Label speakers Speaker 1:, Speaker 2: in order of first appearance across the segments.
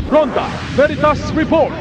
Speaker 1: Ronda Veritas Report.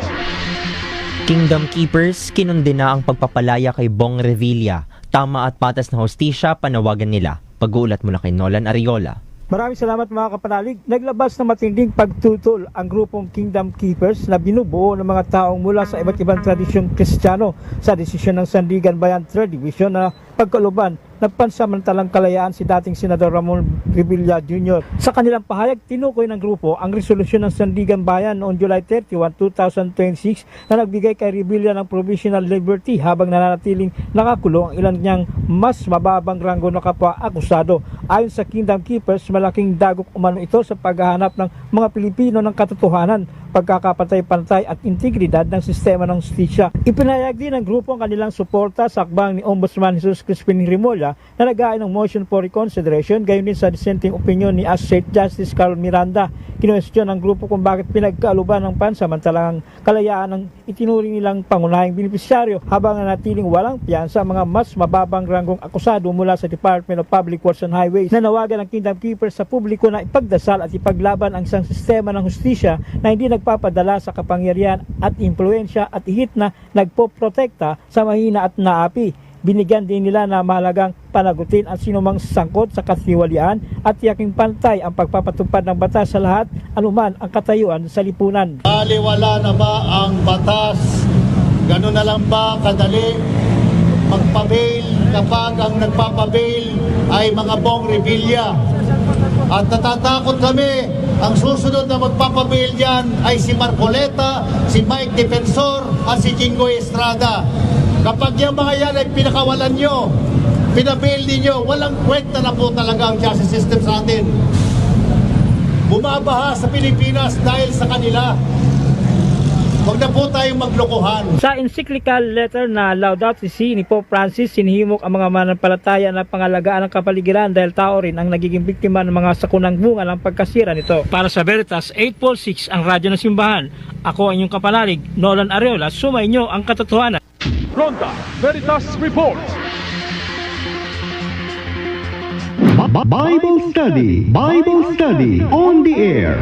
Speaker 2: Kingdom Keepers, kinundena ang pagpapalaya kay Bong Revilla. Tama at patas na hostisya, panawagan nila. Pag-uulat mula kay Nolan Ariola.
Speaker 3: Maraming salamat mga kapanalig. Naglabas ng matinding pagtutol ang grupong Kingdom Keepers na binubuo ng mga taong mula sa iba't ibang tradisyong Kristiyano sa desisyon ng Sandigan Bayan 3rd Division na pagkaluban ng pansamantalang kalayaan si dating Senador Ramon Revilla Jr. Sa kanilang pahayag, tinukoy ng grupo ang resolusyon ng Sandigan Bayan noong July 31, 2026 na nagbigay kay Revilla ng provisional liberty habang nananatiling nakakulong ang ilan niyang mas mababang ranggo na kapwa akusado. Ayon sa Kingdom Keepers, malaking dagok umano ito sa paghahanap ng mga Pilipino ng katotohanan, pagkakapantay-pantay at integridad ng sistema ng hustisya. Ipinahayag din ng grupo ang kanilang suporta sa akbang ni Ombudsman Jesus Crispin Remulla na nag-aay ng motion for reconsideration, gayon din sa dissenting opinion ni Associate Justice Carl Miranda. Kinuwestiyon ng grupo kung bakit pinagkaaluban ng pansamantalang kalayaan ng itinuring nilang pangunahing benepisyaryo habang nanatiling walang piyansa ang mga mas mababang ranggong akusado mula sa Department of Public Works and Highways. Nanawagan ng Kingdom Keepers sa publiko na ipagdasal at ipaglaban ang isang sistema ng hustisya na hindi nagpapadala sa kapangyarihan at impluensya at higit na nagpoprotekta sa mahina at naapi. Binigyan din nila na mahalagang panagutin ang sinumang sangkot sa katiwalian at tiyaking pantay ang pagpapatupad ng batas sa lahat anuman ang katayuan sa lipunan.
Speaker 4: Baliwala na ba ang batas? Ganun na lang ba kadali magpabail kapag ang nagpapabail ay mga Bong Revilla? At natatakot kami, ang susunod na magpapabail dyan ay si Marcoleta, si Mike Defensor at si Jinggoy Estrada. Kapag yung mga yan ay pinakawalan nyo, pinabail ninyo, walang kwenta na po talaga ang justice system sa atin. Bumabaha sa Pilipinas dahil sa kanila. Huwag na po tayong maglokohan.
Speaker 3: Sa encyclical letter na Laudato Si ni Pope Francis, sinihimok ang mga mananampalataya na pangalagaan ng kapaligiran dahil tao rin ang nagiging biktima ng mga sakunang bunga ng pagkasira nito. Para sa Veritas 846, ang radyo ng simbahan, ako ang inyong kapanalig, Nolan Ariola, sumainyo ang katotohanan.
Speaker 1: Ronda Veritas Report.
Speaker 5: Bible study on the air.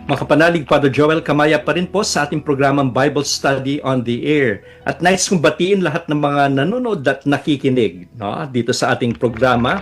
Speaker 6: Makapanalig, Father Joel Kamaya pa rin po sa ating programang Bible Study on the Air. At nais kong batiin lahat ng mga nanonood at nakikinig, no, dito sa ating programa.